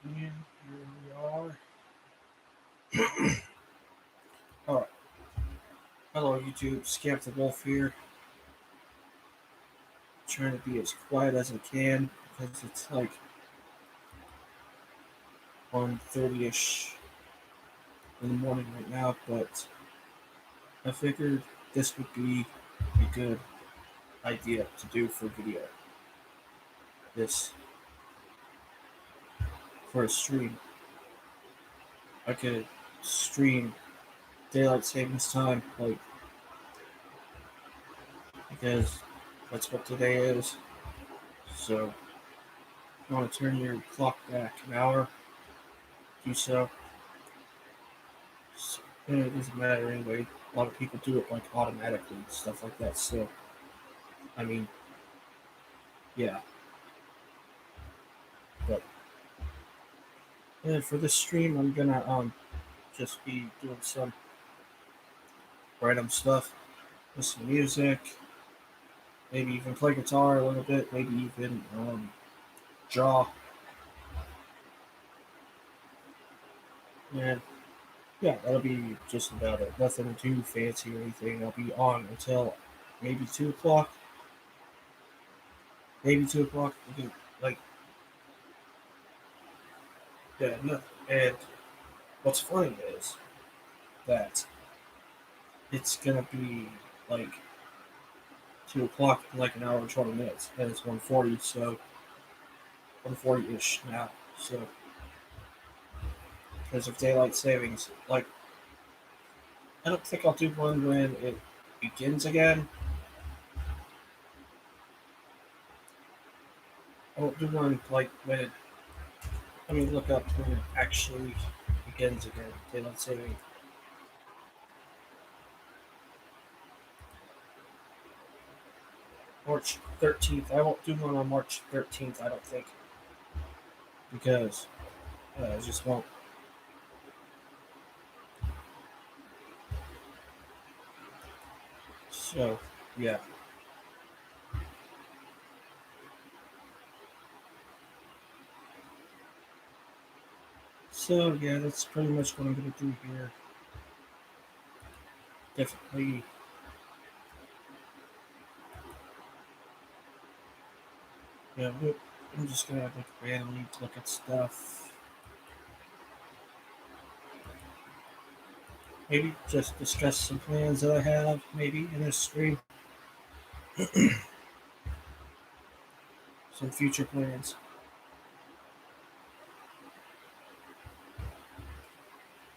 And here we are. Alright. Hello YouTube, Scamp the Wolf here. Trying to be as quiet as I can because it's like 1:30ish in the morning right now, but I figured this would be a good idea to do for video. This for a stream. I could stream daylight savings time, like because that's what today is. So if you want to turn your clock back an hour, do so. It doesn't matter anyway. A lot of people do it like automatically and stuff like that. So, I mean, yeah. But for this stream, I'm gonna just be doing some random stuff, listen to music, maybe even play guitar a little bit, maybe even draw. And yeah, that'll be just about it. Nothing too fancy or anything. I'll be on until maybe 2 o'clock. Maybe 2 o'clock. Like, yeah, no. And what's funny is that it's gonna be like 2 o'clock in like an hour and 20 minutes, and it's 1:40, so 1:40ish now. So because of daylight savings, like I don't think I'll do one when it begins again. I won't do one like when it. Let me look up when it actually begins again. Daylight saving. March 13th. I won't do one on March 13th. I don't think because I just won't. So yeah. So yeah, that's pretty much what I'm gonna do here. Definitely. Yeah, I'm just gonna like randomly look at stuff. Maybe just discuss some plans that I have, maybe in this stream. Some future plans.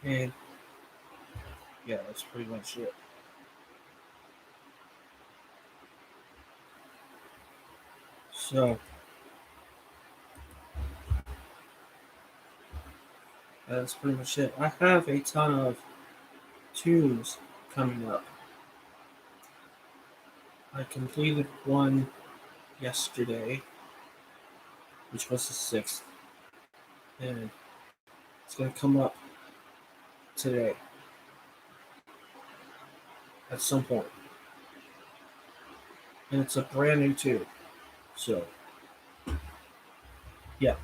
And yeah, that's pretty much it. So that's pretty much it. I have a ton of tunes coming up. I completed one yesterday, which was the 6th, and it's going to come up today at some point. And it's a brand new tune. So, yeah.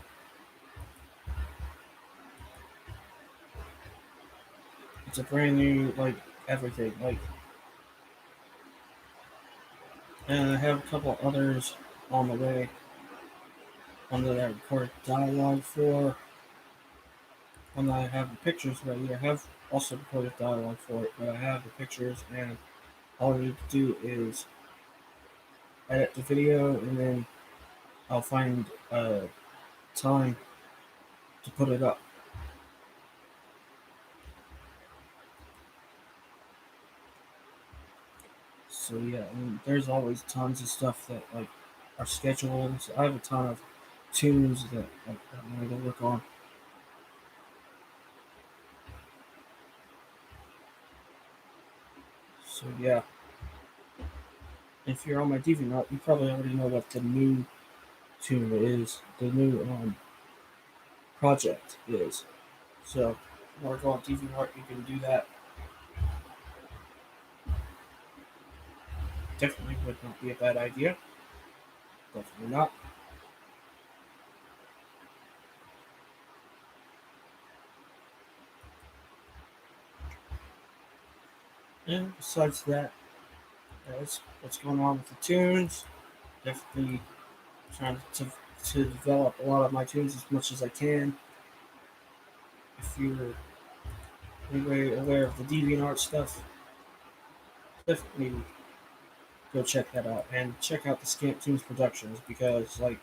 It's a brand new, like, everything. Like, and I have a couple others on the way. One that I recorded dialogue for. One that I have the pictures ready. I have also recorded dialogue for it, but I have the pictures, and all I need to do is edit the video, and then I'll find time to put it up. So yeah, I mean, there's always tons of stuff that like are scheduled. So I have a ton of tunes that like, I'm going to work on. So yeah, if you're on my DeviantArt, you probably already know what the new tune is, the new project is. So if you want to go on DeviantArt, you can do that. Definitely would not be a bad idea. Definitely not. And besides that, that's what's going on with the tunes. Definitely trying to develop a lot of my tunes as much as I can. If you're anyway aware of the DeviantArt stuff, definitely go check that out and check out the Scamp Tunes Productions because like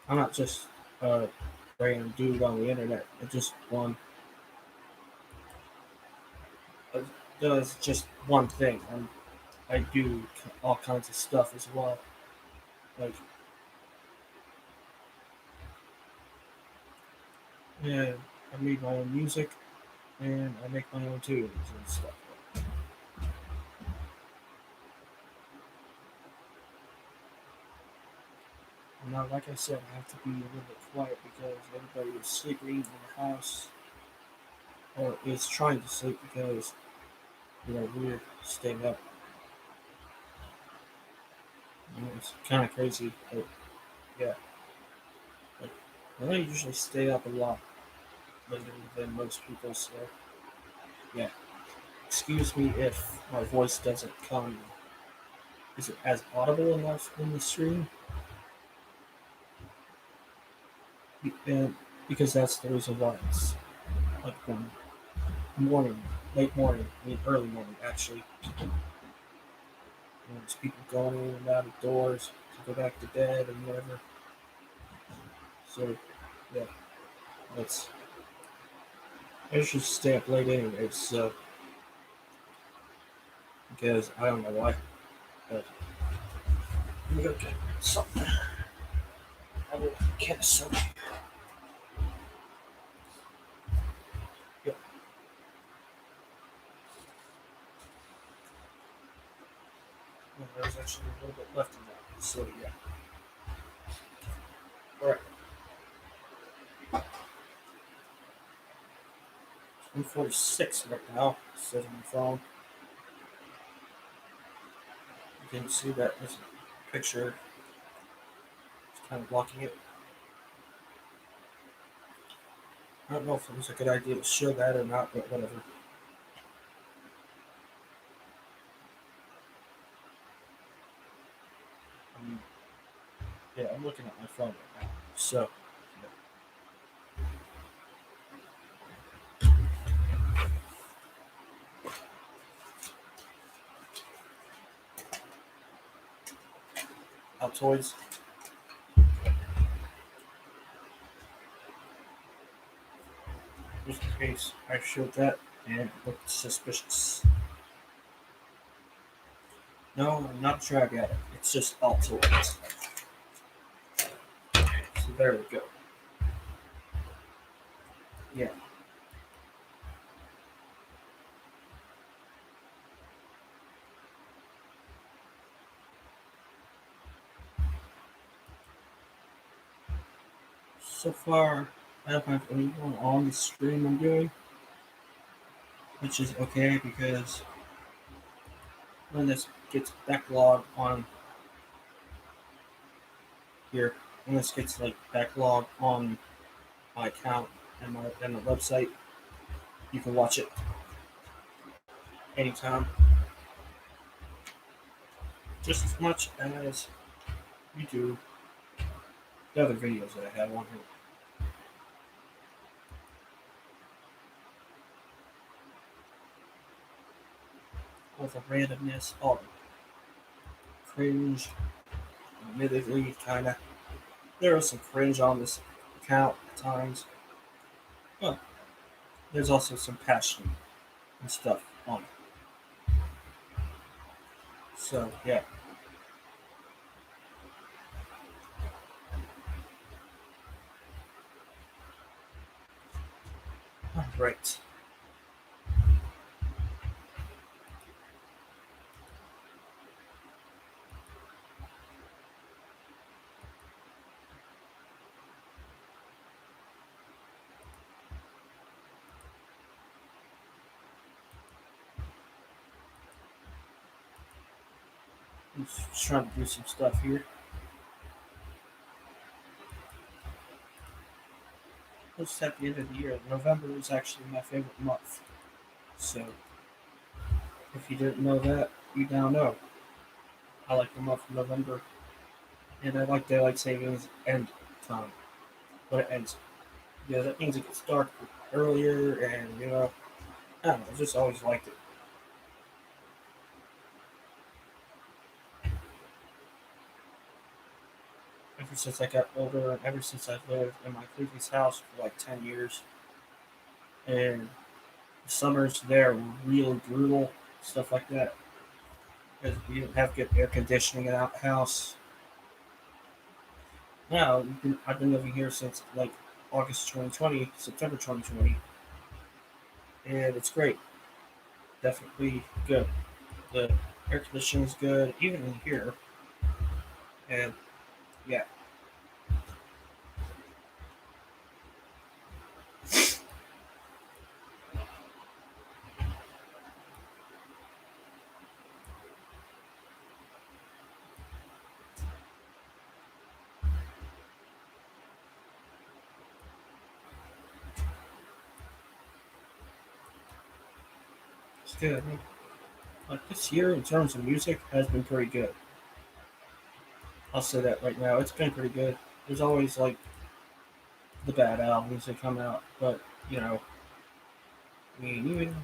I'm not just a random dude on the internet. I just one uh, does just one thing. I do all kinds of stuff as well. Like yeah, I made my own music and I make my own tunes and stuff. Now, like I said, I have to be a little bit quiet because everybody is sleeping in the house or is trying to sleep because we're staying up. It's kind of crazy, but yeah, like, I usually stay up a lot later than most people. So yeah, excuse me if my voice doesn't come. Is it as audible enough in the stream? And because that's the reason why it's like morning, late morning, I mean early morning actually. There's people going in and out of doors to go back to bed and whatever. So yeah, that's I usually stay up late anyways. So because I don't know why, but let me go get something. I will get some. Yeah, well, there's actually a little bit left in that. So yeah, all right. 146 right now. It says on my phone. You can see that there's a picture. It's kind of blocking it. I don't know if it was a good idea to show that or not, but whatever. Um, yeah, I'm looking at my phone right now. So, Altoids, just in case I showed that and it looked suspicious. No, I'm not a drag addict. It's just Altoids. So there we go. Yeah. So far, I don't have anyone on the stream I'm doing, which is okay because when this gets backlogged on here, when this gets like backlogged on my account and the website, you can watch it anytime, just as much as you do the other videos that I have on here. With the randomness, all the cringe, admittedly, kinda. There is some cringe on this account at times, but there's also some passion and stuff on it. So yeah, all right. I'm just trying to do some stuff here. It's at the end of the year. November is actually my favorite month. So If you didn't know that, you now know. I like the month of November, and I like daylight savings end time when it ends. Yeah, that means it gets dark earlier, and I don't know. I just always liked it. Ever since I got older, and ever since I've lived in my previous house for like 10 years, and the summers there were really brutal, stuff like that, because we didn't have good air conditioning in our house. Now I've been living here since like August 2020, September 2020, and it's great. Definitely good. The air conditioning is good, even in here, and yeah, it's good. Like this year, in terms of music, has been pretty good. I'll say that right now. It's been pretty good. There's always like the bad albums that come out, but you know, even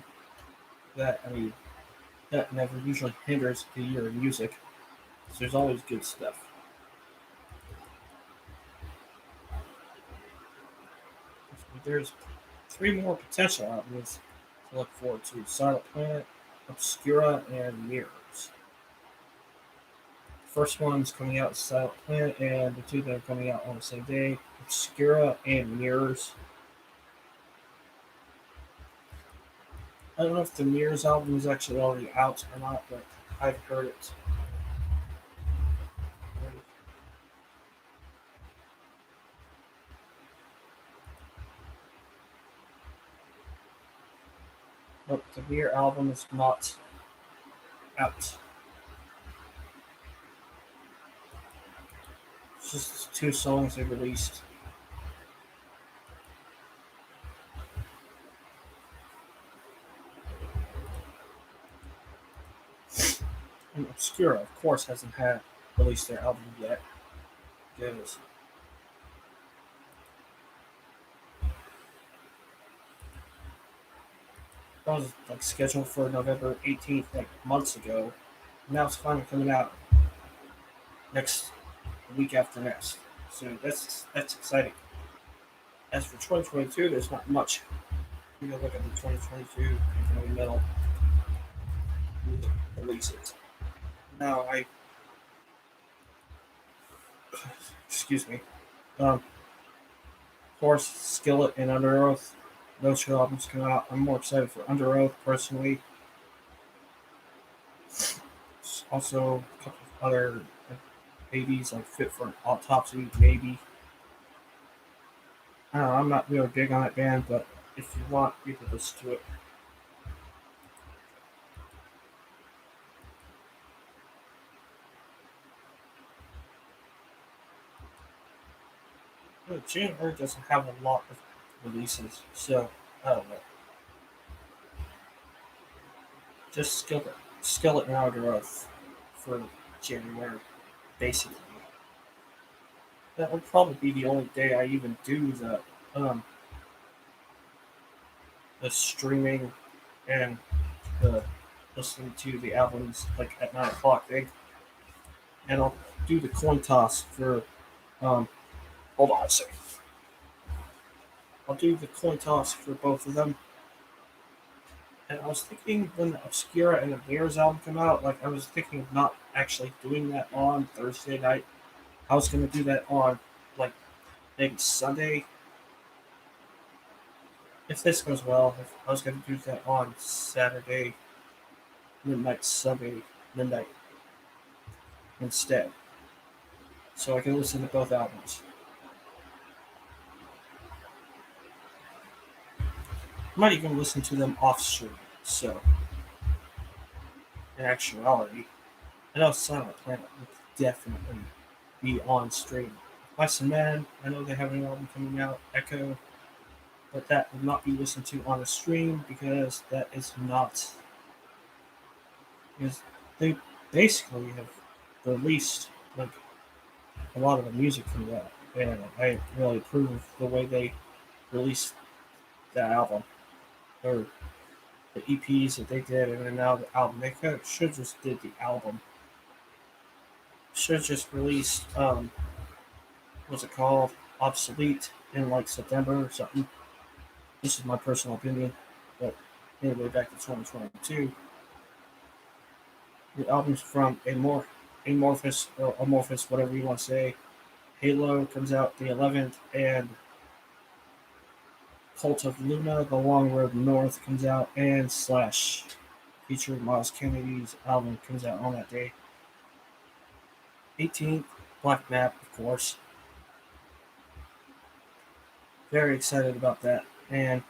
I mean, that never usually hinders the year of music. So there's always good stuff. There's three more potential albums to look forward to: Silent Planet, Obscura, and Mirrors. The first one's coming out is Silent Planet, and the two that are coming out on the same day, Obscura and Mirrors. I don't know if the Mirrors album is actually already out or not, but I've heard it. But the Mirror album is not out. It's just two songs they released. And Obscura, of course, hasn't had released their album yet. Because that was like scheduled for November 18th, like months ago. Now it's finally coming out next week after next. So that's exciting. As for 2022, there's not much. You can look at the 2022 metal releases. Now excuse me. Of course, Skillet and Under Oath. Those two albums come out. I'm more excited for Under Oath personally. Also, a couple of other babies like Fit for an Autopsy, maybe. I don't know, I'm not really big on that band, but if you want, you can listen to it. January doesn't have a lot of releases, so I don't know. Just Skillet and Under Oath for January, basically. That would probably be the only day I even do um, the streaming and the listening to the albums like at 9 o'clock thing. And I'll do the coin toss for um, hold on a second. I'll do the coin toss for both of them. And I was thinking when the Obscura and the Bears album come out, like I was thinking of not actually doing that on Thursday night. I was gonna do that on like maybe Sunday if this goes well. If I was gonna do that on Saturday midnight, Sunday midnight instead, so I can listen to both albums. I might even listen to them off stream. So in actuality, I know Silent Planet would definitely be on stream. Mice and Men, I know they have an album coming out, Echo, but that will not be listened to on a stream because that is not Because they basically have released like a lot of the music from that, and I really approve of the way they released that album or the EPs that they did, and then now the album. They should just did the album. Should just released what's it called? Obsolete in like September or something. This is my personal opinion, but anyway, back to 2022. The album's from Amorphous, whatever you want to say. Halo comes out the 11th, and Cult of Luna, The Long Road North comes out, and Slash, featuring Miles Kennedy's album, comes out on that day. 18th, Black Map, of course. Very excited about that. And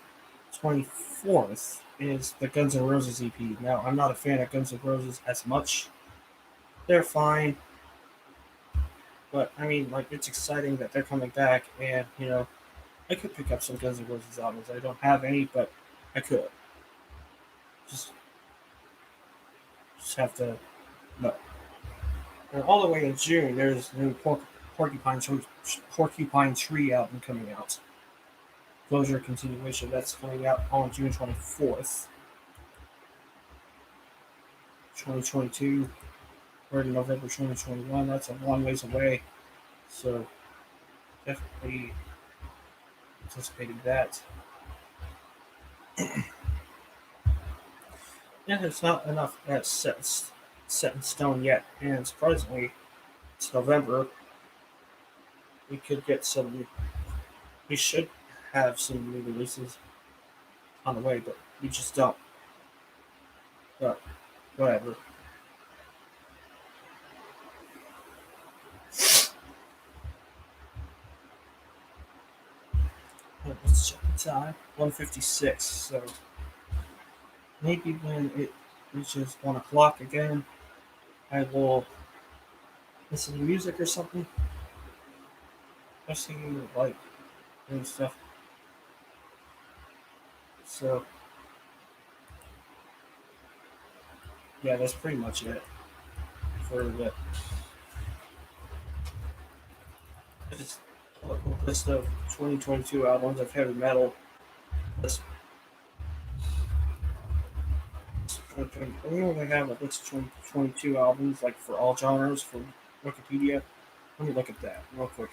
24th is the Guns N' Roses EP. Now, I'm not a fan of Guns N' Roses as much. They're fine, but I mean, like, it's exciting that they're coming back, and, I could pick up some Guns N' Roses albums. I don't have any, but I could. Just, just have to know. And all the way in June, there's a new Porcupine Tree album coming out. Closure Continuation. That's coming out on June 24th, 2022. Or in November 2021. That's a long ways away. So definitely anticipating that. And there's not enough that's set in stone yet. And surprisingly, it's November. We could get some. We should have some new releases on the way, but we just don't. But whatever. Let's check the time. 1:56. So maybe when it reaches 1 o'clock again, I will listen to music or something. Especially like and stuff. So yeah, that's pretty much it for the just a list of 2022 albums of heavy metal. This I only have a list of 2022 albums like for all genres from Wikipedia. Let me look at that real quick.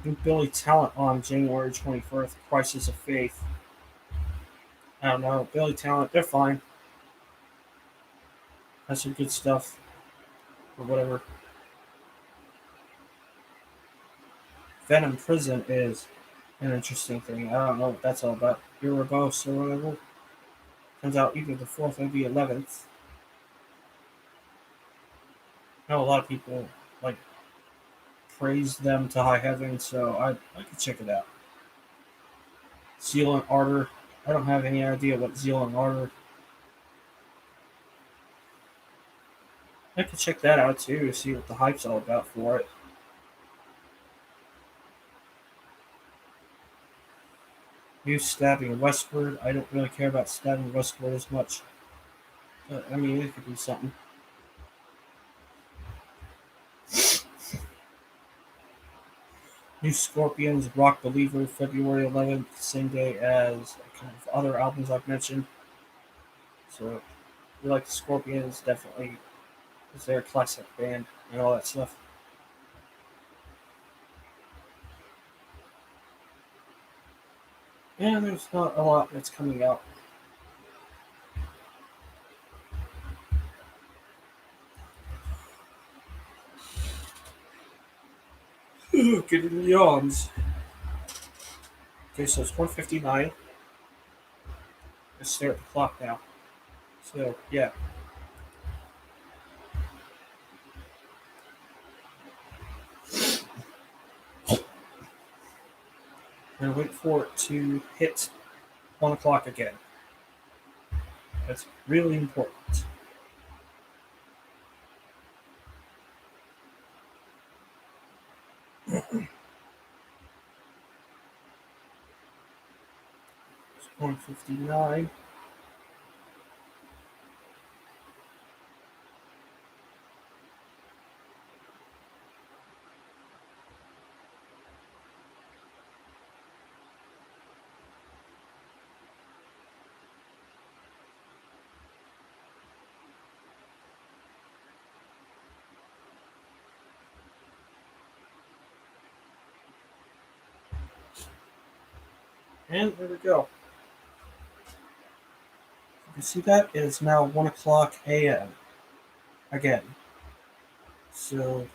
New Billy Talent on January 21st. Crisis of Faith. I don't know. Billy Talent, they're fine. That's some good stuff or whatever. Venom Prison is an interesting thing. I don't know what that's all about. Erebos or whatever. Comes out either the 4th or the 11th. I know a lot of people like praise them to high heaven, so I could check it out. Zeal and Ardor. I don't have any idea what Zeal and Ardor. I could check that out too, see what the hype's all about for it. New Stabbing Westward. I don't really care about Stabbing Westward as much. But I mean, it could be something. New Scorpions, Rock Believer, February 11th, same day as kind of other albums I've mentioned. So, if you like the Scorpions, definitely, because they're a classic band and all that stuff. And there's not a lot that's coming out. Getting the yawns. Okay, so it's 1:59. Let's stare at the clock now. So, yeah. And wait for it to hit 1 o'clock again. That's really important. 1:59. And there we go. You see that? It is now 1 o'clock a.m. again. So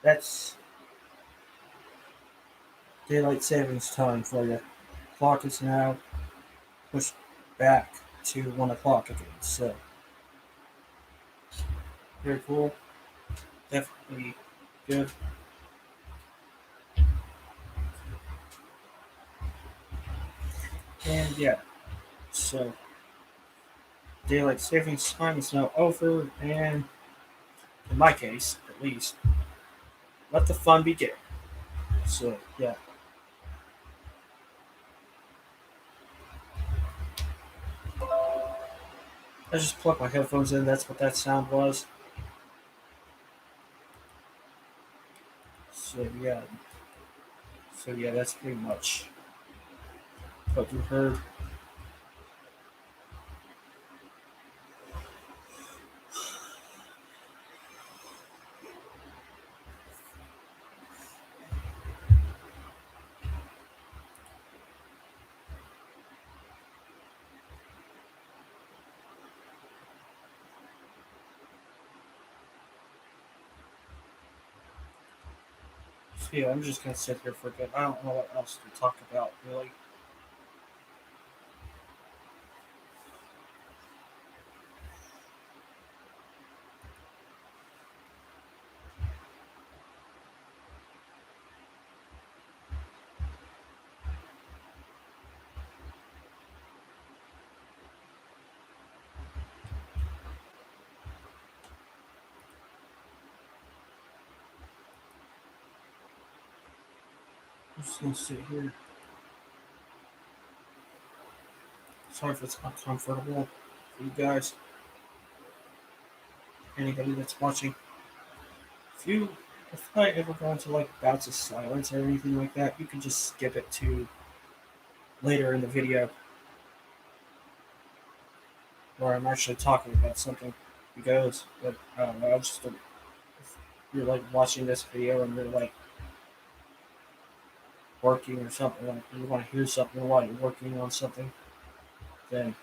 that's daylight savings time for you. Clock is now pushed back to 1 o'clock again. So very cool. Definitely good. And yeah, so daylight savings time is now over, and in my case, at least, let the fun begin. So yeah, I just plugged my headphones in. That's what that sound was. So yeah, that's pretty much what you heard. So yeah, I'm just gonna sit here for a bit. I don't know what else to talk about really. I'm just gonna sit here. Sorry if it's uncomfortable for you guys. Anybody that's watching. If you if I ever go into like bouts of silence or anything like that, you can just skip it to later in the video where I'm actually talking about something. Because but I don't know, if you're like watching this video and you're like working or something, like you want to hear something while you're working on something, then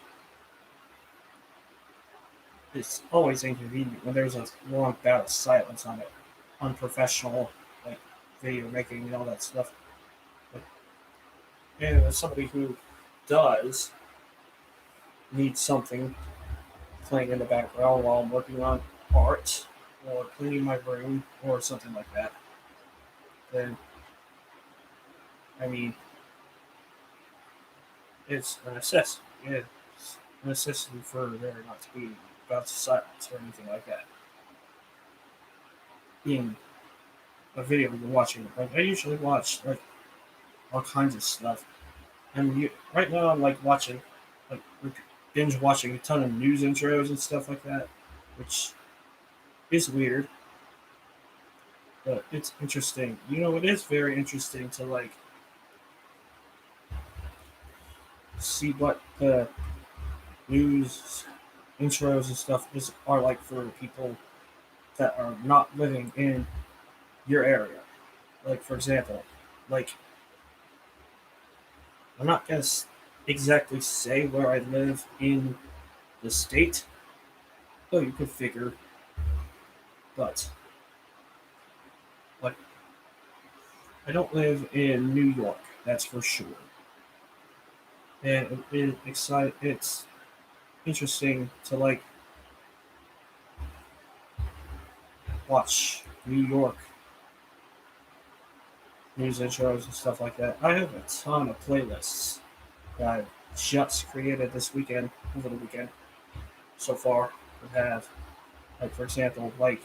it's always inconvenient when there's a long bout of silence on it. Unprofessional, like video making and all that stuff. But, and as somebody who does need something playing in the background while I'm working on art or cleaning my room or something like that, then I mean, it's a necessity. It's a necessity for there not to be bouts of silence or anything like that. In a video you're watching, like I usually watch like all kinds of stuff. And right now I'm like watching, like binge watching a ton of news intros and stuff like that, which is weird, but it's interesting. It is very interesting to like see what the news intros and stuff are like for people that are not living in your area. Like for example, like I'm not gonna exactly say where I live in the state, though you could figure, but like I don't live in New York, that's for sure. And it's interesting to like watch New York news intros and stuff like that. I have a ton of playlists that I've just created this weekend, over the weekend so far. That have, like, for example, like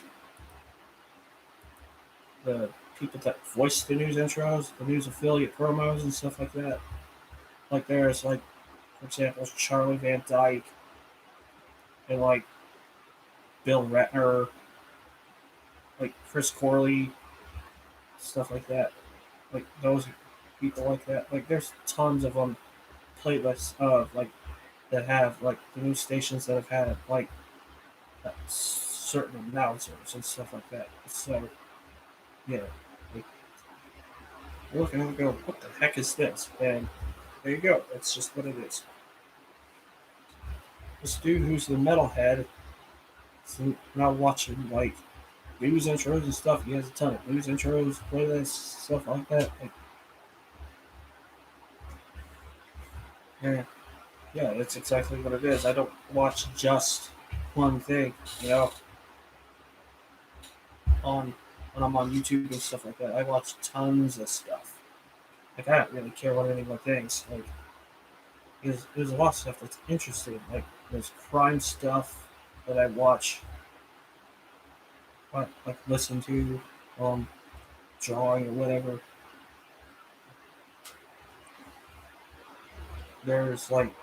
the people that voice the news intros, the news affiliate promos and stuff like that. Like there's like for example, Charlie Van Dyke and like Bill Ratner, like Chris Corley, stuff like that. Like those people like that. Like there's tons of playlists of like that have like the news stations that have had like certain announcers and stuff like that. So yeah, like, you look at it and go, what the heck is this? And there you go. That's just what it is. This dude who's the metalhead is now watching like news intros and stuff. He has a ton of news intros, playlists, stuff like that. Like, yeah, yeah, that's exactly what it is. I don't watch just one thing, you know, on when I'm on YouTube and stuff like that. I watch tons of stuff. Like I don't really care what anyone thinks. Like there's a lot of stuff that's interesting. Like there's crime stuff that I watch, like listen to, um, drawing or whatever. There's like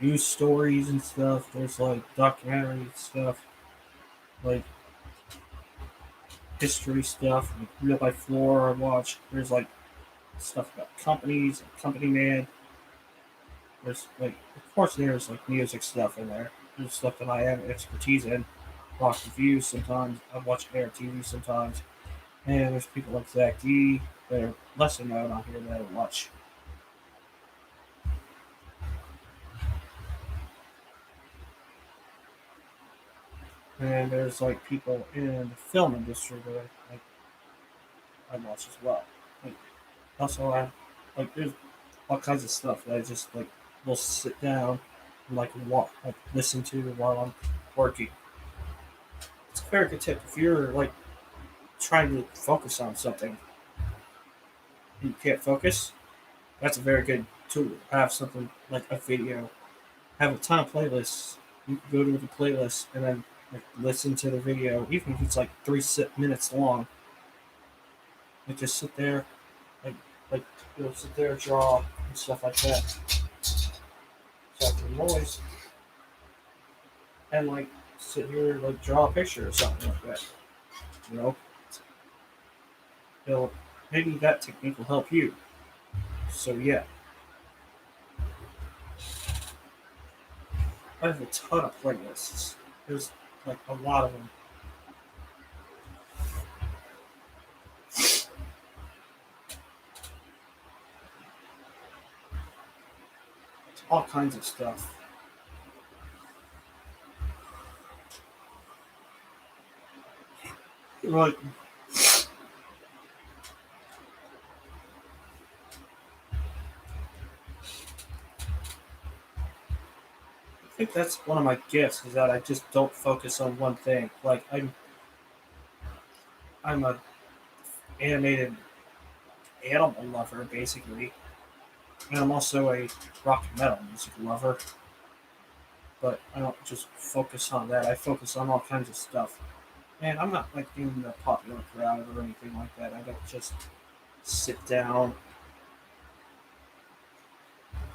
news stories and stuff. There's like documentary stuff, like history stuff, like real life lore I watch. There's like stuff about companies, like Company Man. There's like, of course, there's like music stuff in there. There's stuff that I have expertise in. Rock reviews sometimes. I watch Air TV sometimes. And there's people like Zach D that are lesser known on here that I watch. And there's like people in the film industry that I watch as well. Like, also, there's all kinds of stuff that I just like will sit down and like walk, like listen to while I'm working. It's a very good tip if you're like trying to focus on something and you can't focus. That's a very good tool. Have something like a video. Have a ton of playlists. You can go to the playlist and then like, listen to the video, even if it's like 3 minutes long. Like just sit there, like like you'll sit there, draw and stuff like that. So for noise and like sit here like draw a picture or something like that. You know, it'll maybe that technique will help you. So yeah, I have a ton of playlists. There's like a lot of them. All kinds of stuff. Like I think that's one of my gifts is that I just don't focus on one thing. Like I'm a animated animal lover basically, and I'm also a rock and metal music lover. But I don't just focus on that. I focus on all kinds of stuff. And I'm not like in the popular crowd or anything like that. I don't just sit down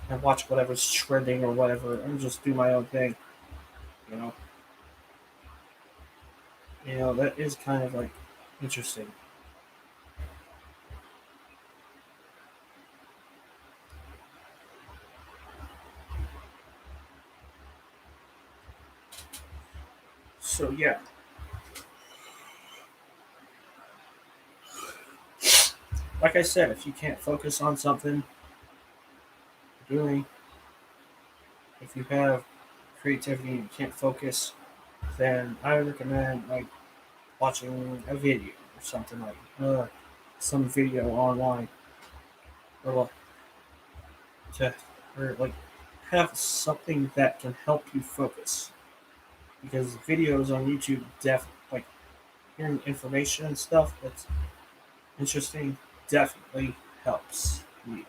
and watch whatever's trending or whatever and just do my own thing. You know, that is kind of like interesting. So yeah, like I said, if you can't focus on something you're doing, if you have creativity and you can't focus, then I recommend like watching a video or something like some video online or like to or like have something that can help you focus because videos on YouTube like hearing information and stuff that's interesting definitely helps me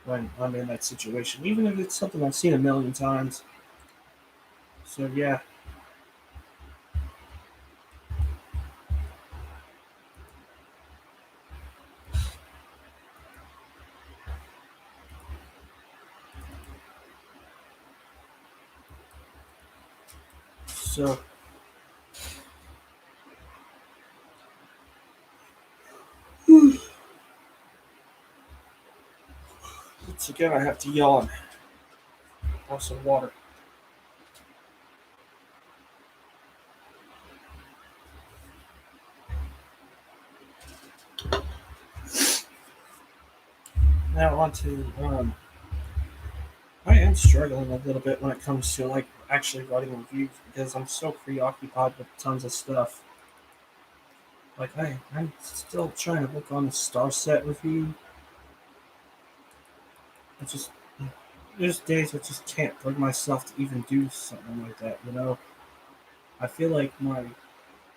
when I'm in that situation, even if it's something I've seen a million times. So yeah, So once again, I have to yawn. Have some water. Now on to I am struggling a little bit when it comes to like actually writing reviews because I'm so preoccupied with tons of stuff. Like I'm still trying to work on the Star Set review. I just there's days I just can't bring myself to even do something like that. I feel like my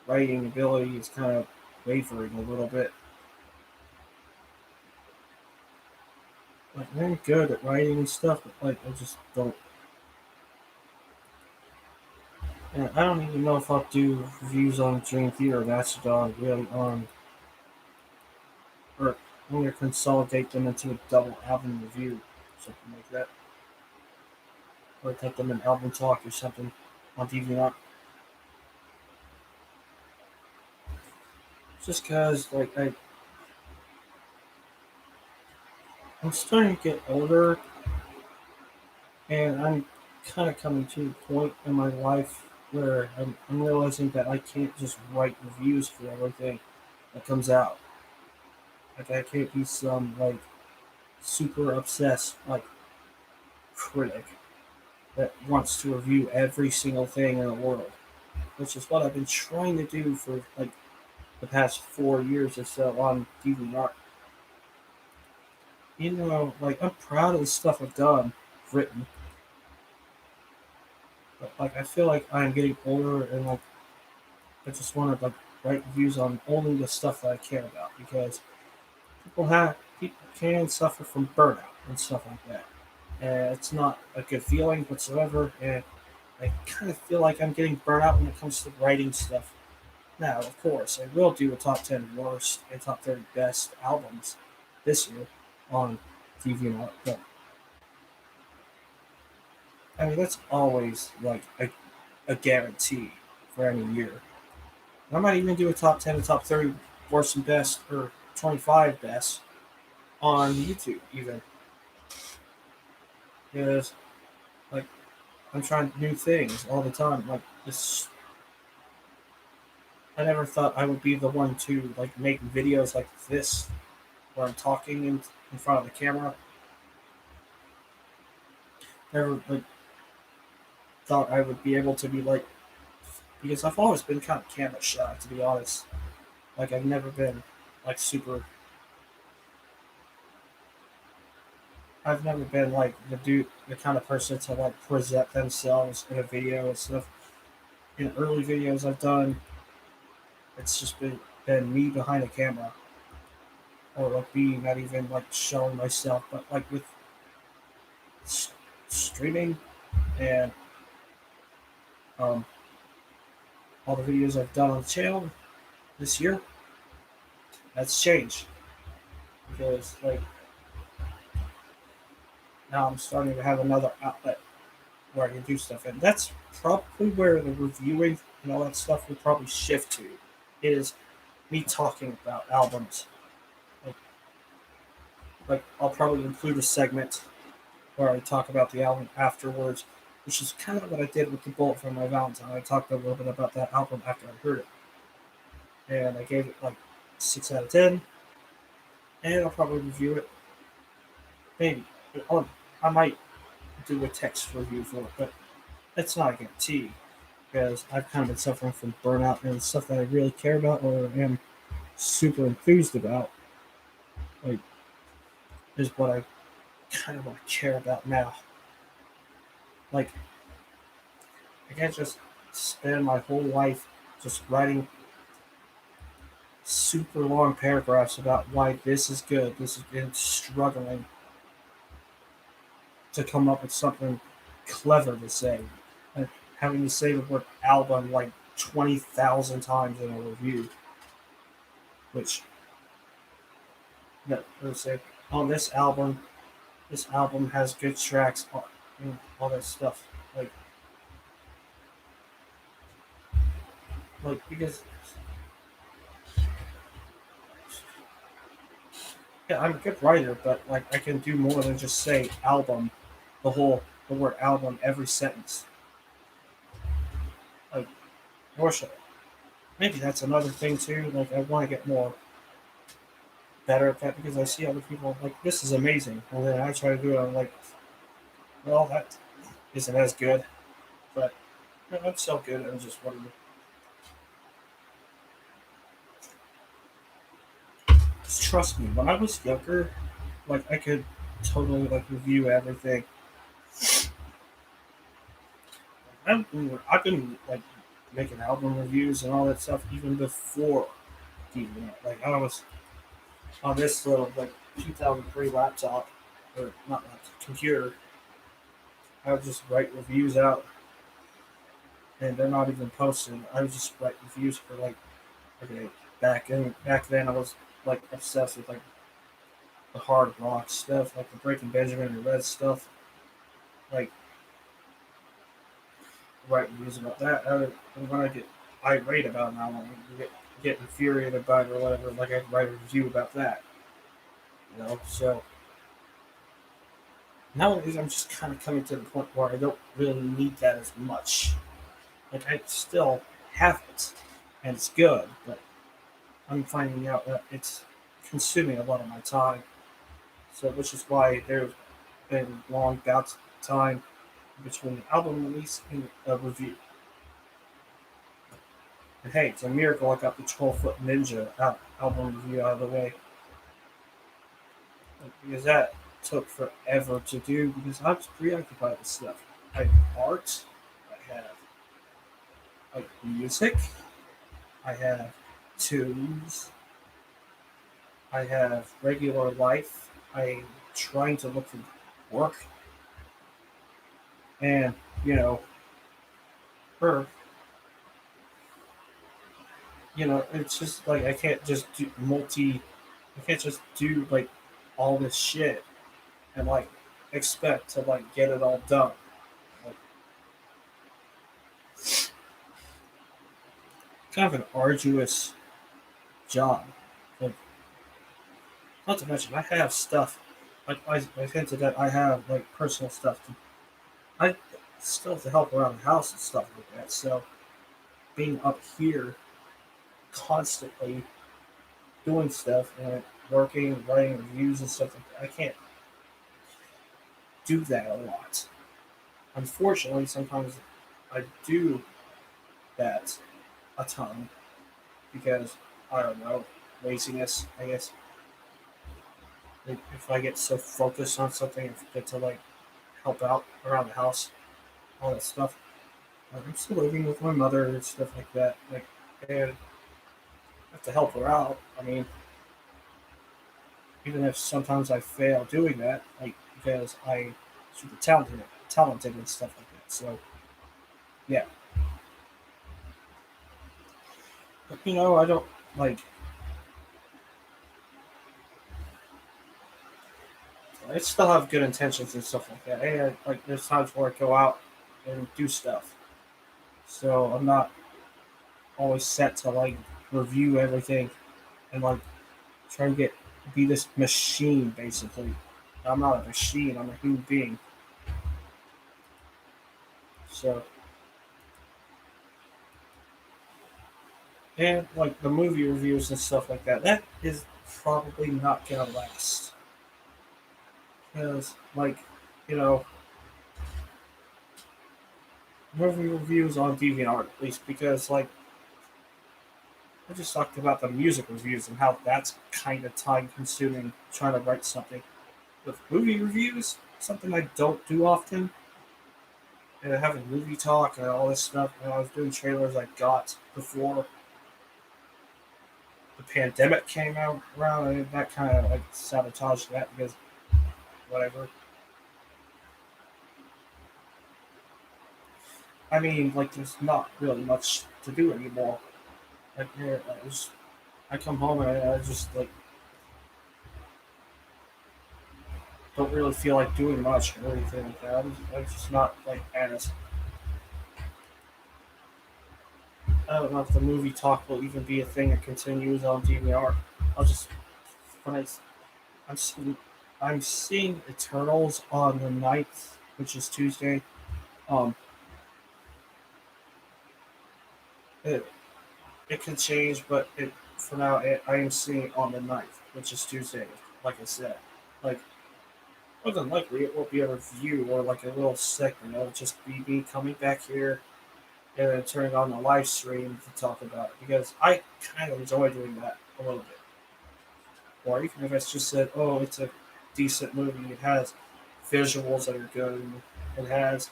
writing ability is kind of wavering a little bit. Like I'm good at writing and stuff, but like I just don't. And I don't even know if I'll do reviews on Dream Theater or Mastodon really on, or I'm gonna consolidate them into a double album review, something like that, or take them in album talk or something on DVR. Just cause like I'm starting to get older, and I'm kind of coming to a point in my life where I'm realizing that I can't just write reviews for everything that comes out. Like I can't be some like super obsessed like critic that wants to review every single thing in the world, which is what I've been trying to do for like the past 4 years or so on DVR. Like I'm proud of the stuff I've done, written, but like I feel like I'm getting older and like I just want to like write reviews on only the stuff that I care about because people can suffer from burnout and stuff like that. And it's not a good feeling whatsoever. And I kind of feel like I'm getting burnt out when it comes to writing stuff. Now, of course, I will do a top 10 worst and top 30 best albums this year on DeviantArt, but I mean, that's always like a guarantee for any year. I might even do a top 10 and top 30 worst and best or 25 best on YouTube, even because like I'm trying new things all the time. Like this, I never thought I would be the one to like make videos like this where I'm talking in front of the camera. Never like thought I would be able to be like because I've always been kind of camera shy to be honest. Like I've never been like super. I've never been like the kind of person to like present themselves in a video and stuff. In early videos I've done, it's just been me behind a camera or like me not even like showing myself, but like with s- streaming and um, all the videos I've done on the channel this year, that's changed because like now I'm starting to have another outlet where I can do stuff, and that's probably where the reviewing and all that stuff will probably shift to. Is me talking about albums. Like, like I'll probably include a segment where I talk about the album afterwards, which is kind of what I did with the Bullet for My Valentine. I talked a little bit about that album after I heard it, and I gave it like 6 out of 10, and I'll probably review it. Maybe I might do a text review for it, but it's not a guarantee because I've kind of been suffering from burnout and stuff that I really care about or am super enthused about. Like is what I kind of want to care about now. Like I can't just spend my whole life just writing super long paragraphs about why this is good. This is good. Struggling to come up with something clever to say. And having to say the word album like 20,000 times in a review, which that would say, oh, this album has good tracks, all that stuff. Like, like because yeah, I'm a good writer, but like I can do more than just say album, the word album every sentence. Like, I wish maybe that's another thing too. Like, I want to get more better at that because I see other people like this is amazing, and then I try to do it. I'm like, well, that isn't as good, but I'm still good. I'm just wondering. Just trust me. When I was younger, like I could totally like review everything. I've been like making album reviews and all that stuff even before DVD. Like I was on this little like 2003 laptop or not laptop computer. I would just write reviews out, and they're not even posted. I would just write reviews for like okay. Back then, I was like obsessed with like the hard rock stuff, like the Breaking Benjamin and Red stuff. Like write reviews about that. And when I get irate about it, I want to get infuriated about it or whatever. Like I write a review about that. So nowadays I'm just kind of coming to the point where I don't really need that as much. Like I still have it, and it's good, but I'm finding out that it's consuming a lot of my time. So which is why there's been long bouts of time between the album release and a review. And hey, it's a miracle I got the 12-Foot Ninja album review out of the way. Because that took forever to do because I was preoccupied with stuff. I have art, I have like music, I have tunes, I have regular life, I'm trying to look for work, and you know, for it's just like I can't just do I can't just do like all this shit and like expect to like get it all done. Like, kind of an arduous job. Like, not to mention, I have stuff. Like I hinted that I have like personal stuff. I still have to help around the house and stuff like that. So being up here constantly doing stuff and working, writing reviews and stuff like that, I can't do that a lot. Unfortunately, sometimes I do that a ton because I don't know laziness. I guess like, if I get so focused on something and forget to like help out around the house, all that stuff. I'm still living with my mother and stuff like that. Like, and I have to help her out. I mean, even if sometimes I fail doing that, like because I super talented and stuff like that. So yeah, but I don't like. I still have good intentions and stuff like that. And like, there's times where I go out and do stuff. So I'm not always set to like review everything and like try and be this machine basically. I'm not a machine. I'm a human being. So and like the movie reviews and stuff like that, that is probably not gonna last because like you know movie reviews on DeviantArt at least because like I just talked about the music reviews and how that's kind of time consuming trying to write something. With movie reviews, something I don't do often, and having movie talk and all this stuff. And I was doing trailers I got before the pandemic came out around, and that kind of like sabotaged that because whatever. I mean, like there's not really much to do anymore. Like I come home and I just like don't really feel like doing much or anything like that. I'm just not like as I don't know if the movie talk will even be a thing that continues on DVR. I'll just when I'm seeing, I'm seeing Eternals on the 9th, which is Tuesday. Um, it it can change, but for now I am seeing it on the 9th, which is Tuesday. Like I said, like more than likely it will be a review or like a little segment. It'll just be me coming back here and then turning on the live stream to talk about it because I kind of enjoy doing that a little bit. Or even if it's just said, oh, it's a decent movie, it has visuals that are good, it has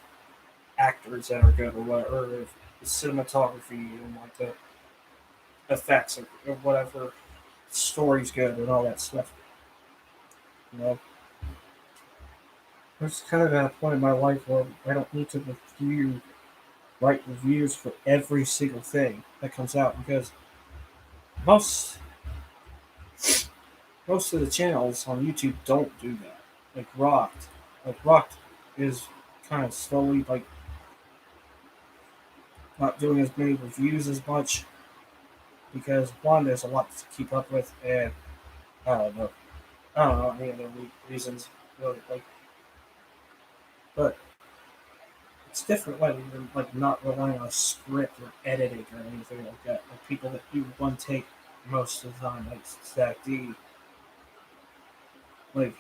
actors that are good, or whatever, or if the cinematography and like the effects or whatever, story's good and all that stuff. You know, I'm just kind of at a point in my life where I don't need to write reviews for every single thing that comes out because most most of the channels on YouTube don't do that. Rocked is kind of slowly like not doing as many reviews as much because one, there's a lot to keep up with, and I don't know, I don't know any other reasons really. But it's different when you're like not relying on a script or editing or anything like that. Like people that do one take most of the time, like Zach D, like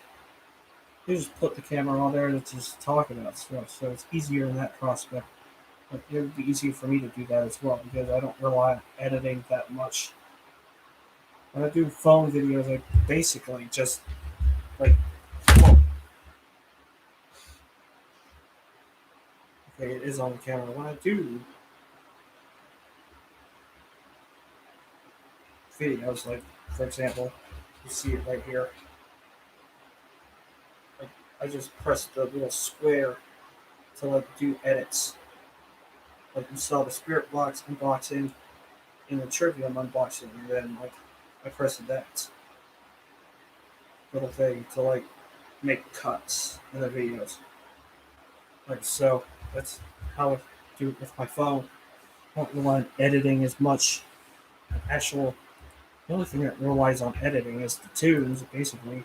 they just put the camera on there and just talk about stuff. So it's easier in that prospect. But it would be easier for me to do that as well because I don't rely on editing that much. When I do phone videos, I basically just like, well, okay, it is on the camera. When I do videos, like for example, you see it right here. Like I just press the little square to like do edits. Like you saw the Spirit Box unboxing in the Trivium unboxing, and then like I press that little thing to like make cuts in the videos. Like so, that's how I do it with my phone. I don't rely on editing as much. Actual, the only thing that relies on editing is the tunes, basically.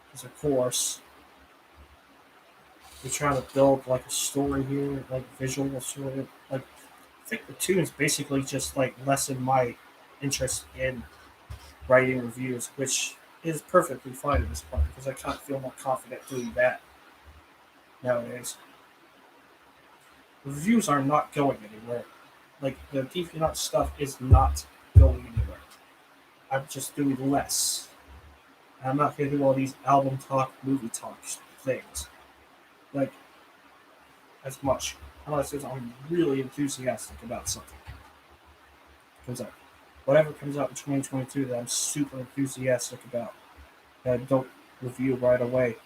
Because of course, you're trying to build like a story here, like visual story. Like I think the tunes basically just like lessen my interest in writing reviews, which is perfectly fine at this point because I can't feel more confident doing that nowadays. Reviews are not going anywhere. Like the DeviantArt stuff is not going anywhere. I'm just doing less. I'm not gonna do all these album talk, movie talk things like as much unless I'm really enthusiastic about something comes out. Whatever comes out in 2022 that I'm super enthusiastic about that I don't review right away.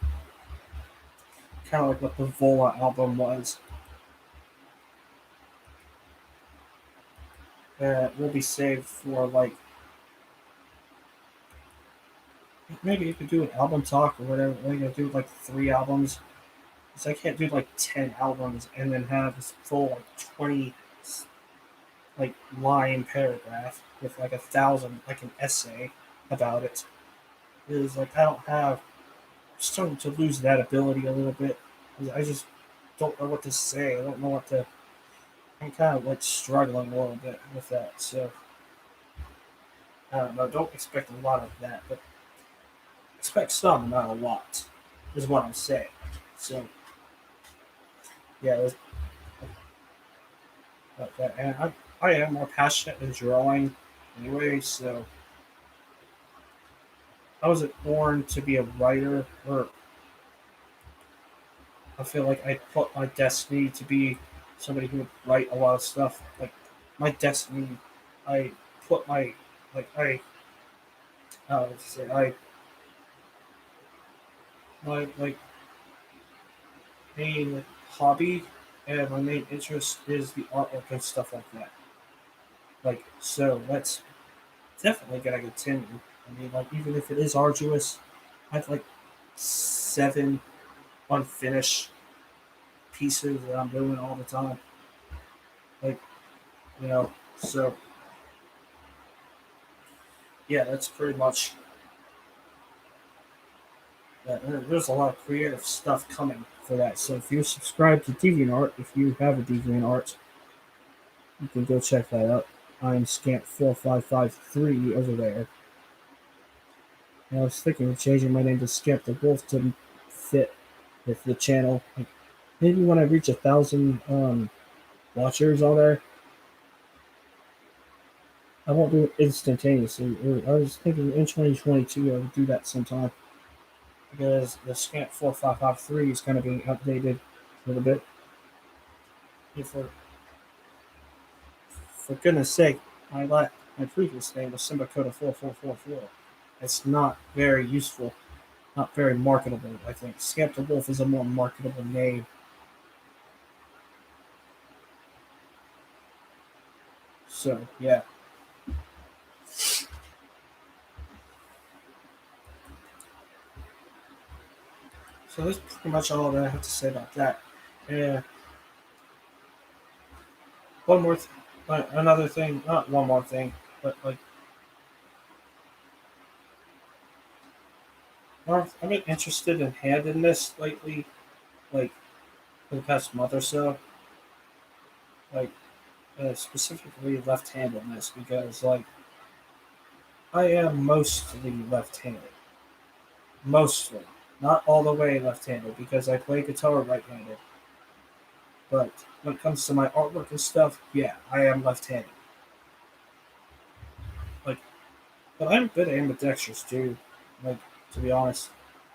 Kind of like what the Vola album was. That will be saved for like maybe you could do an album talk or whatever. Like you do like 3 albums. So I can't do like 10 albums and then have this full like 20 like line paragraph with like 1,000 like an essay about it. Is like I don't have I'm starting to lose that ability a little bit. I just don't know what to say. I don't know what to. I'm kind of like struggling a little bit with that. So I don't know. Don't expect a lot of that, but expect some, not a lot, is what I'm saying. So yeah, it's like that. And I am more passionate in drawing anyway. So I wasn't born to be a writer, or I feel like I put my destiny to be somebody who would write a lot of stuff. Like my destiny, I put my like let's say my like main hobby and my main interest is the artwork and stuff like that. Like so, that's definitely gonna continue. I mean, like even if it is arduous, I have like 7 unfinished pieces that I'm doing all the time. Like you know. So yeah, that's pretty much that. There's a lot of creative stuff coming for that. So if you subscribe to DeviantArt, if you have a DeviantArt, you can go check that out. I'm Scamp4553 over there. And I was thinking of changing my name to Scamp the Wolf to fit with the channel. Like maybe when I reach 1,000 watchers on there, I won't do it instantaneously. I was thinking in 2022 I would do that sometime because the Scamp 4553 is kind of being updated a little bit. And for goodness sake, my previous name was Simbakota 4444. It's not very useful, not very marketable. I think Scamp the Wolf is a more marketable name. So yeah. So that's pretty much all that I have to say about that. Yeah. One more, another thing, not one more thing, but like, I've been interested in handedness lately, like for the past month or so, like specifically left-handedness, because like I am mostly left-handed, mostly, not all the way left-handed, because I play guitar right-handed. But when it comes to my artwork and stuff, yeah, I am left-handed. Like, but I'm good at ambidextrous too. Like, to be honest,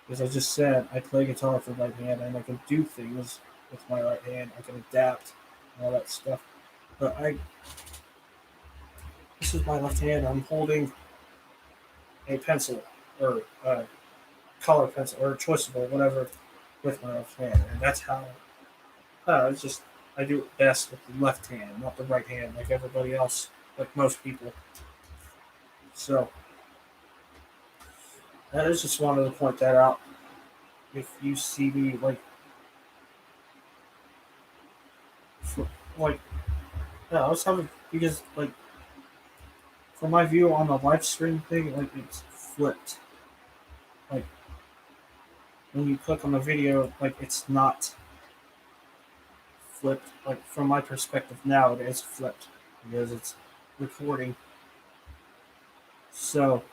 as I just said, I play guitar for right hand, and I can do things with my right hand. I can adapt and all that stuff. But this is my left hand. I'm holding a pencil or a color pencil or choiceable, whatever, with my left hand, and that's how. It's just I do it best with the left hand, not the right hand, like everybody else, like most people. So I just wanted to point that out. If you see me for, like, yeah, I was having because like for my view on the live stream thing, like it's flipped. Like when you click on the video, like it's not flipped. Like from my perspective now, it is flipped because it's recording. So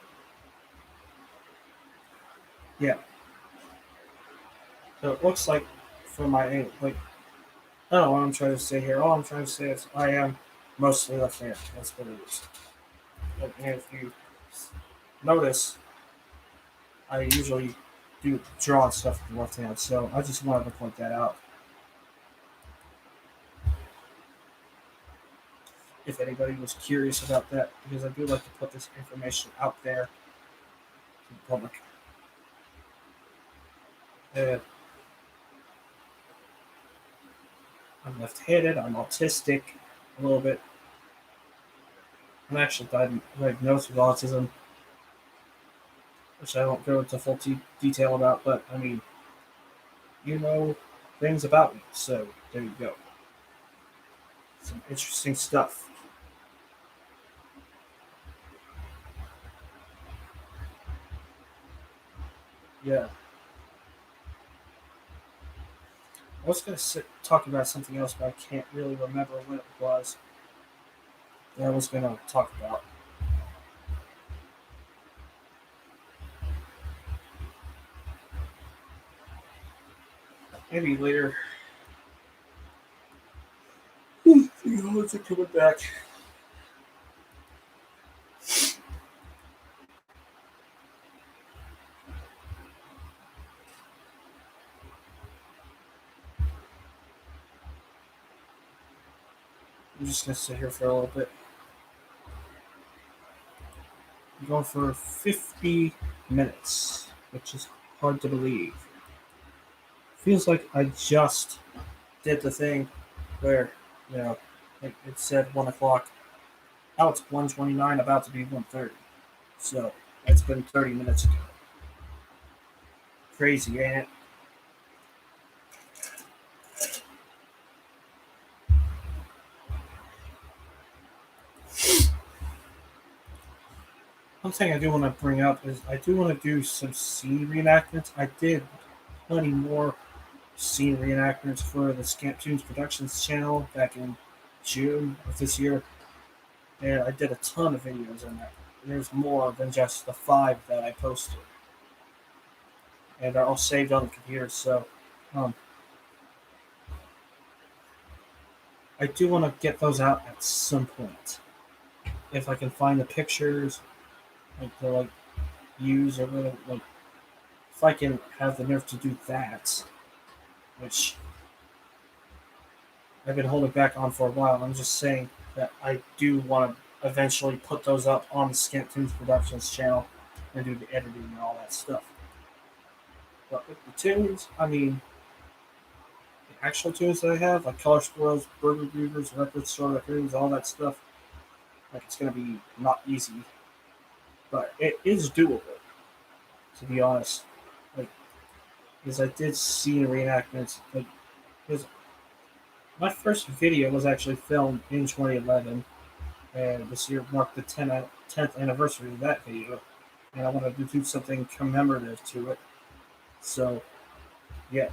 yeah, so it looks like from my like I don't know what I'm trying to say here. All I'm trying to say is I am mostly left-handed. That's what it is. Like, and if you notice, I usually do draw stuff with the left hand. So I just wanted to point that out. If anybody was curious about that, because I do like to put this information out there to the public. Uh, I'm left-handed. I'm autistic, a little bit. I'm actually diagnosed with autism, which I won't go into full detail about. But I mean, you know things about me, so there you go. Some interesting stuff. Yeah, I was gonna talk about something else, but I can't really remember what it was that I was gonna talk about. Maybe later. Once it coming back. I'm just gonna sit here for a little bit. I'm going for 50 minutes, which is hard to believe. Feels like I just did the thing where, you know, it said 1 o'clock. Now it's 1:29, about to be 1:30. So it's been 30 minutes ago. Crazy, ain't it? one thing I do want to bring up is I do want to do some scene reenactments. I did plenty more scene reenactments for the Scamp Tunes Productions channel back in June of this year, and I did a ton of videos on that. There's more than just the 5 that I posted, and they're all saved on the computer. So um, I do want to get those out at some point if I can find the pictures, like to use or really, like if I can have the nerve to do that, which I've been holding back on for a while. I'm just saying that I do want to eventually put those up on the Scamp Tunes Productions channel and do the editing and all that stuff. But with the tunes, I mean, the actual tunes that I have, like Color Squirrels, Burger Beavers, Record Store Records, all that stuff, like it's going to be not easy, but it is doable, to be honest. Like, because I did see reenactments, like, because my first video was actually filmed in 2011, and this year marked the 10th anniversary of that video, and I wanted to do something commemorative to it. So, yeah,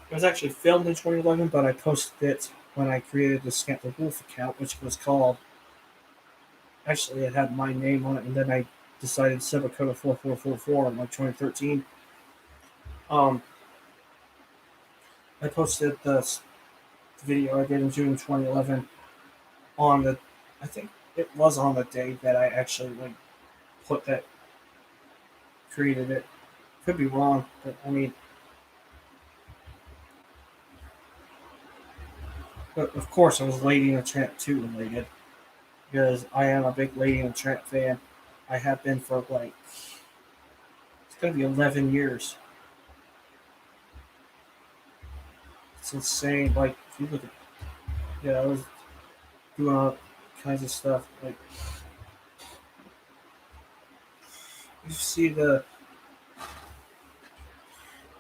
it was actually filmed in 2011, but I posted it when I created the Scamp the Wolf account, which was called. Actually, it had my name on it, and then I decided to set a code of 4444 in like 2013. Um, I posted the video I did in June 2011 on the. I think it was on the day that I actually put that created it. Could be wrong, but I mean, but of course, I was Lady and the Tramp 2 related because I am a big Lady and the Tramp fan. I have been for it's gonna be 11 years. It's insane. Like if you look at yeah, I was doing all kinds of stuff. Like you see the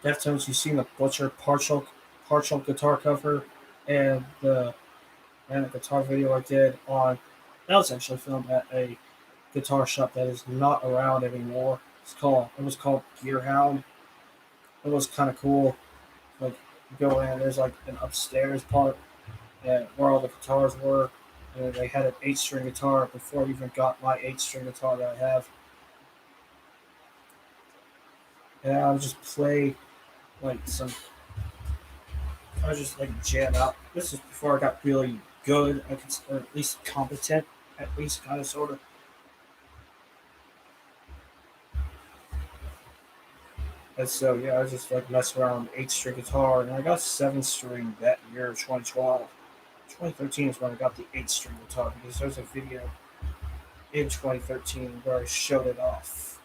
Deftones, you see the Butcher partial guitar cover, and the guitar video I did on that was actually filmed at a guitar shop that is not around anymore. It was called Gearhound. It was kind of cool. Like you go in, there's like an upstairs part and where all the guitars were. And they had an 8-string guitar before I even got my 8-string guitar that I have. And I would just play like some. I would just jam out. This is before I got really good. I could, or at least competent, at least kind of sort of. And so yeah, I was just mess around with 8-string guitar, and I got 7-string that year, 2012. 2013 is when I got the 8-string guitar because there's a video in 2013 where I showed it off.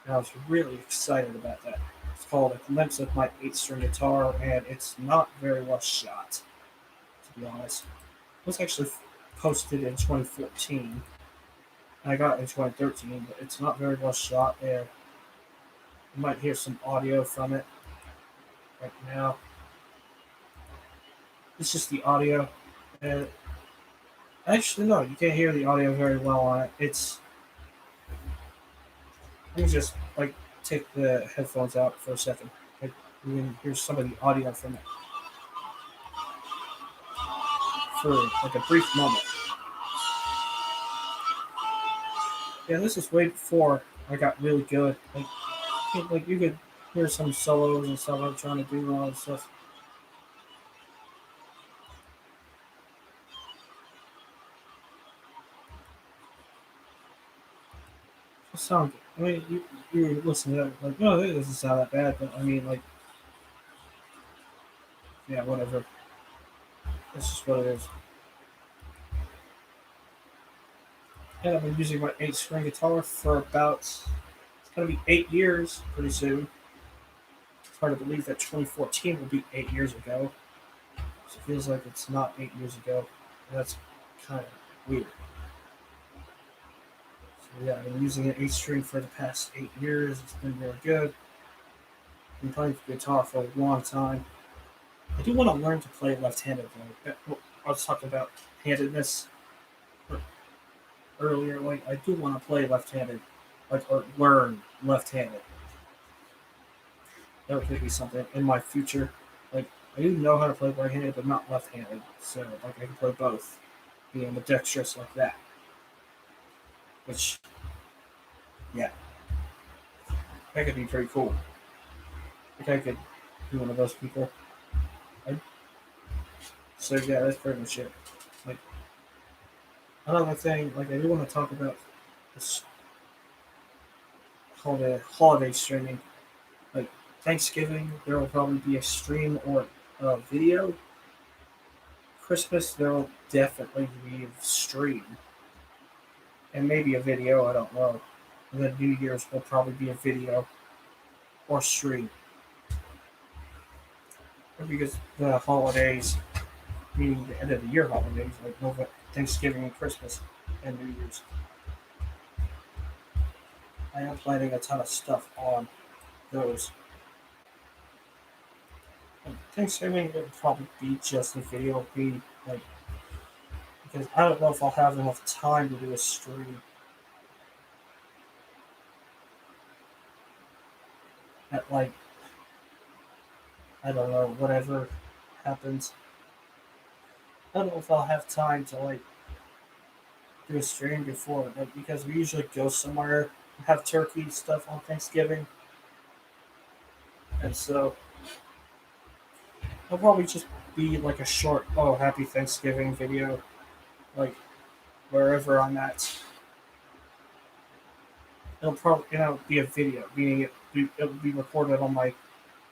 And I was really excited about that. It's called A Glimpse of My 8-String Guitar, and it's not very well shot, to be honest. It was actually posted in 2014, and I got it in 2013, but it's not very well shot, and you might hear some audio from it right now. It's just the audio. And actually, no, you can't hear the audio very well on it. Let me just take the headphones out for a second. You can hear some of the audio from it for a brief moment. Yeah, this is way before I got really good. You could hear some solos and stuff I'm trying to do and all this stuff. It sound good. I mean, you listen to it no, it doesn't sound that bad, but I mean, yeah, whatever. That's just what it is. And I've been using my 8-string guitar for about, it's going to be 8 years pretty soon. It's hard to believe that 2014 will be 8 years ago. So it feels like it's not 8 years ago. And that's kind of weird. So yeah, I've been using an 8-string for the past 8 years. It's been really good. I've been playing guitar for a long time. I do want to learn to play left-handed though. I was talking about handedness. earlier, like I do want to play left-handed, like or learn left-handed. That could be something in my future. Like I do know how to play right-handed, but not left-handed. So like I can play both, being ambidextrous like that. Which yeah, that could be pretty cool. Like I could be one of those people. I, so yeah, that's pretty much it. Like another thing, like I do want to talk about this holiday streaming. Like Thanksgiving, there will probably be a stream or a video. Christmas, there will definitely be a stream and maybe a video. I don't know. And then New Year's will probably be a video or stream because the holidays, meaning the end of the year holidays, like Thanksgiving and Christmas and New Year's. I am planning a ton of stuff on those. And Thanksgiving would probably be just a video, be like because I don't know if I'll have enough time to do a stream at like I don't know whatever happens. I don't know if I'll have time to like do a stream before like because we usually go somewhere have turkey stuff on Thanksgiving, and so I'll probably just be like a short "Oh Happy Thanksgiving" video, like wherever I'm at. It'll probably be a video, meaning it'll be recorded on my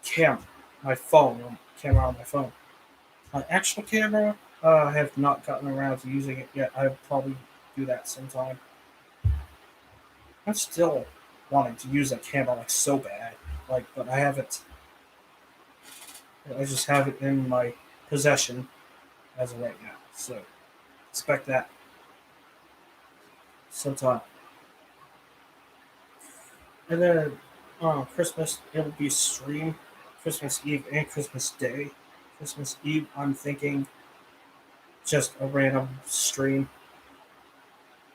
camera, my phone, camera on my phone. My actual camera, I have not gotten around to using it yet. I'll probably do that sometime. I'm still wanting to use that camera like so bad, like, but I haven't. I just have it in my possession as of right now. So expect that sometime. And then Christmas, it'll be stream Christmas Eve and Christmas Day. Christmas Eve, I'm thinking just a random stream.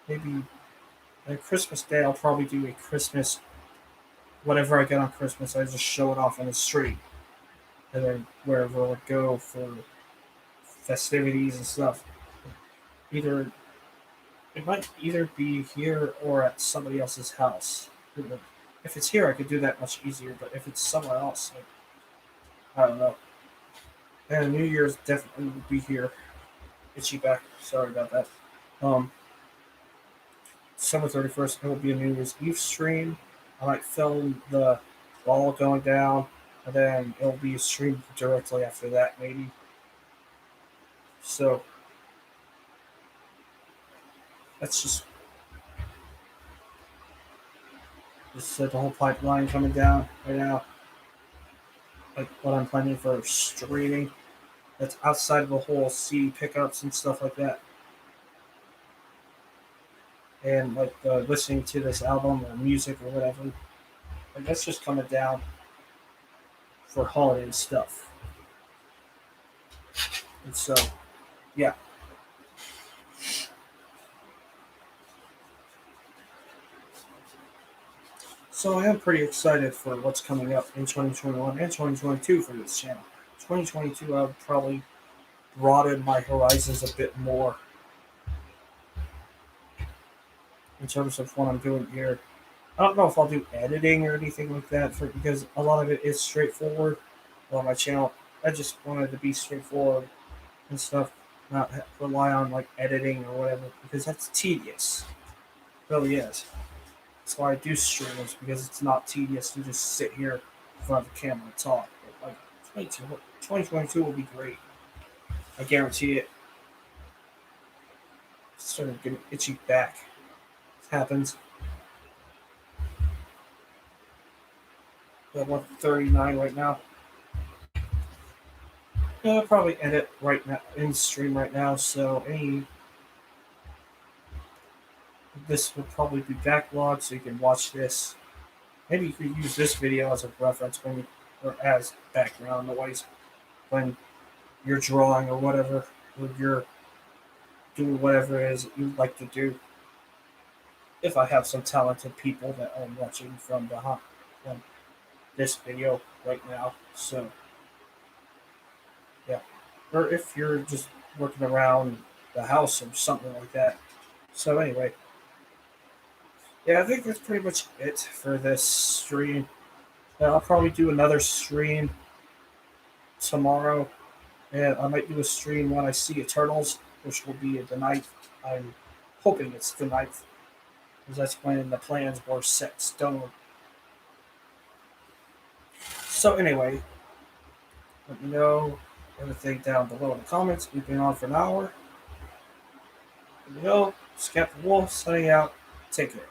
Maybe on Christmas Day, I'll probably do a Christmas, whatever I get on Christmas, I just show it off on the street. And then wherever I go for festivities and stuff. Either it might either be here or at somebody else's house. If it's here, I could do that much easier. But if it's somewhere else, like, I don't know. And New Year's definitely will be here. Itchy back. Sorry about that. Um, December 31st, it will be a New Year's Eve stream. I might film the ball going down, and then it'll be streamed directly after that, maybe. So that's just the whole pipeline coming down right now. Like what I'm planning for streaming. That's outside of the whole CD pickups and stuff like that. And like listening to this album or music or whatever. Like that's just coming down for holiday stuff. And so, yeah. So I am pretty excited for what's coming up in 2021 and 2022 for this channel. 2022, I would probably broaden my horizons a bit more in terms of what I'm doing here. I don't know if I'll do editing or anything like that because a lot of it is straightforward on my channel. I just wanted to be straightforward and stuff, not rely on like editing or whatever because that's tedious. It really is. That's why I do streams because it's not tedious to just sit here in front of the camera and talk. But like 2022 will be great. I guarantee it. Starting getting itchy back. It happens. At 139 right now. Yeah, I'll probably edit right now in stream right now, so this will probably be backlogged so you can watch this. Maybe you could use this video as a reference or as background noise when you're drawing or whatever, or you're doing whatever it is that you'd like to do. if I have some talented people that are watching from this video right now. So yeah, or if you're just working around the house or something like that. So anyway, yeah, I think that's pretty much it for this stream. I'll probably do another stream tomorrow, and I might do a stream when I see Eternals, which will be the ninth. I'm hoping it's the ninth, because that's when the plans were set in stone. So anyway, let me know everything down below in the comments. We've been on for an hour. Let me know. Scap Wolf signing out. Take care.